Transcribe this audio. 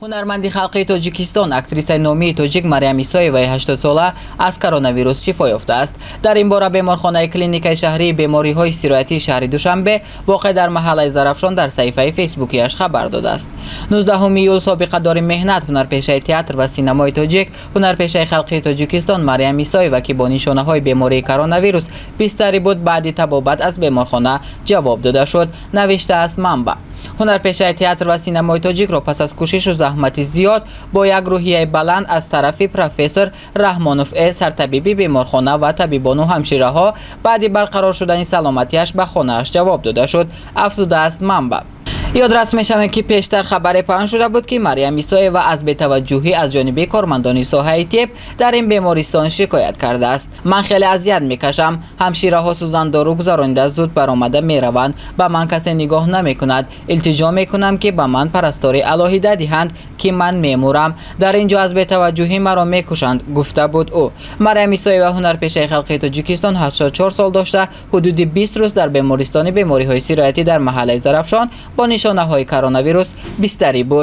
ҳунарманди халқи тоҷикистон актрисаи номии тоҷик Мариям Исоеваи 80 сола аз коронавирус шифо ёфтааст. Дар ин бора беморхонаи клиникаи шаҳрии бемориҳои сироятии шаҳри Душанбе воқеъ дар маҳаллаи Зарафшон дар саҳифаи фейсбукияш хабар додааст. 19 июл собиқадори меҳнат ҳунарпешаи театр ва синамои тоҷик ҳунарпешаи халқи тоҷикистон Мариям Исоева ки бо нишонаҳои бемории коронавирус бистарӣ буд баъди табобат аз беморхона ҷавоб дода шуд, навиштааст манба. ҳунарпешаи театр ва синамои тоҷикро пас аз кӯшишу заҳмати зиёд бо як рӯҳияи баланд аз тарафи профессор Раҳмонов сартабиби беморхона ва табибону ҳамшираҳо баъди барқарор шудани саломатиаш ба хонааш ҷавоб дода шуд, афзудааст манба. ёдрас мешавем ки пештар хабаре паҳн шуда буд ки Мариям Исоева аз бетаваҷҷӯҳӣ аз ҷониби кормандони соҳаи тиб дар ин бемористон шикоят кардааст. Ман хеле азият мекашам, ҳамшираҳо сӯзандору гузаронида зуд баромада мераванд, ба ман касе нигоҳ намекунад, илтиҷо мекунам ки ба ман парастори алоҳида диҳанд ки ман мемурам, дар ин ҷо аз бетаваҷҷӯҳӣ маро мекушанд, гуфта буд ӯ. Мариям Исоева ҳунарпешаи халқи тоҷикистон 84 сол дошта ҳудуди 20 рӯз дар бемористони бемориҳои сироятӣ дар маҳаллаи Зарафшон бо нишонаҳои коронавирус бистарӣ буд.